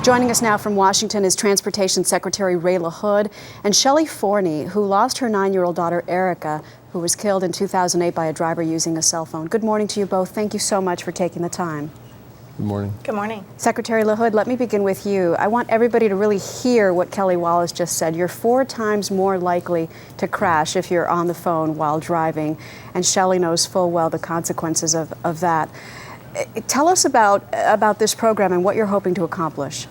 Joining us now from Washington is Transportation Secretary Ray LaHood and Shelley Forney, who lost her 9-year-old daughter, Erica, who was killed in 2008 by a driver using a cell phone. Good morning to you both. Thank you so much for taking the time. Good morning. Good morning. Secretary LaHood, let me begin with you. I want everybody to really hear what Kelly Wallace just said. You're 4 times more likely to crash if you're on the phone while driving, and Shelley knows full well the consequences of that. Tell us about this program and what you're hoping to accomplish.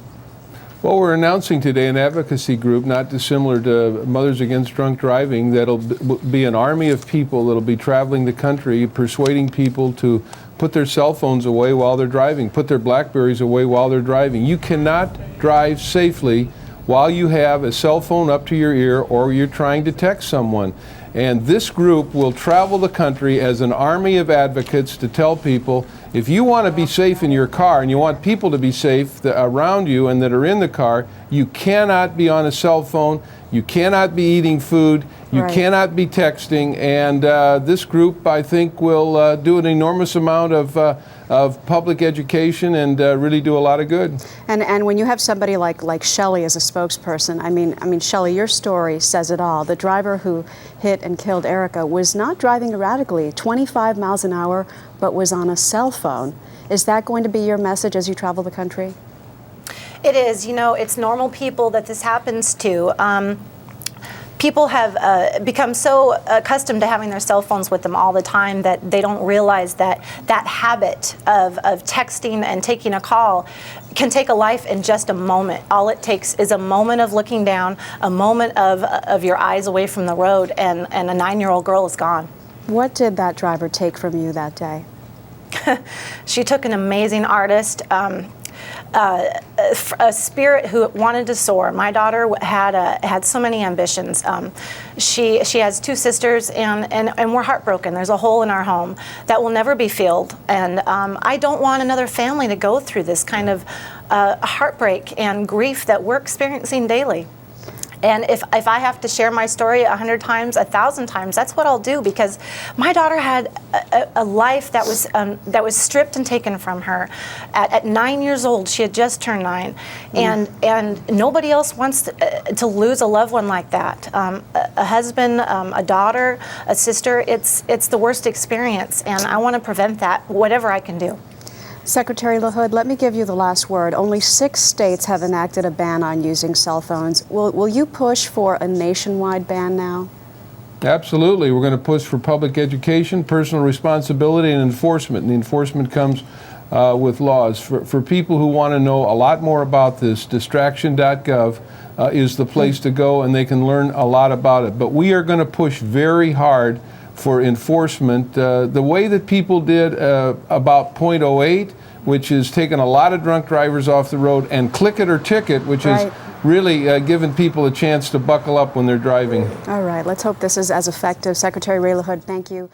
Well, we're announcing today an advocacy group not dissimilar to Mothers Against Drunk Driving that'll be an army of people that'll be traveling the country persuading people to put their cell phones away while they're driving, put their Blackberries away while they're driving. You cannot drive safely while you have a cell phone up to your ear or you're trying to text someone. And this group will travel the country as an army of advocates to tell people, if you want to be safe in your car and you want people to be safe around you and that are in the car, you cannot be on a cell phone, you cannot be eating food, you cannot be texting, and this group, I think, will do an enormous amount of public education and really do a lot of good. And when you have somebody like Shelley as a spokesperson, I mean, Shelley, your story says it all. The driver who hit and killed Erica was not driving erratically, 25 miles an hour, but was on a cell phone. Is that going to be your message as you travel the country? It is. You know, it's normal people that this happens to. People have become so accustomed to having their cell phones with them all the time that they don't realize that that habit of texting and taking a call can take a life in just a moment. All it takes is a moment of looking down, a moment of your eyes away from the road, and a 9-year-old girl is gone. What did that driver take from you that day? She took an amazing artist, a spirit who wanted to soar. My daughter had so many ambitions. She has 2 sisters, and we're heartbroken. There's a hole in our home that will never be filled. And I don't want another family to go through this kind of heartbreak and grief that we're experiencing daily. And if I have to share my story 100 times, 1,000 times, that's what I'll do, because my daughter had a life that was stripped and taken from her. At 9 years old, she had just turned 9, and nobody else wants to lose a loved one like that. A husband, a daughter, a sister. It's the worst experience, and I want to prevent that, whatever I can do. Secretary LaHood, let me give you the last word. Only 6 states have enacted a ban on using cell phones. Will you push for a nationwide ban now? Absolutely. We're going to push for public education, personal responsibility, and enforcement. And the enforcement comes with laws. For people who want to know a lot more about this, distraction.gov is the place to go, and they can learn a lot about it. But we are going to push very hard for enforcement, the way that people did about .08, which is taking a lot of drunk drivers off the road, and click it or ticket, which is really giving people a chance to buckle up when they're driving. All right, let's hope this is as effective. Secretary Ray LaHood, thank you.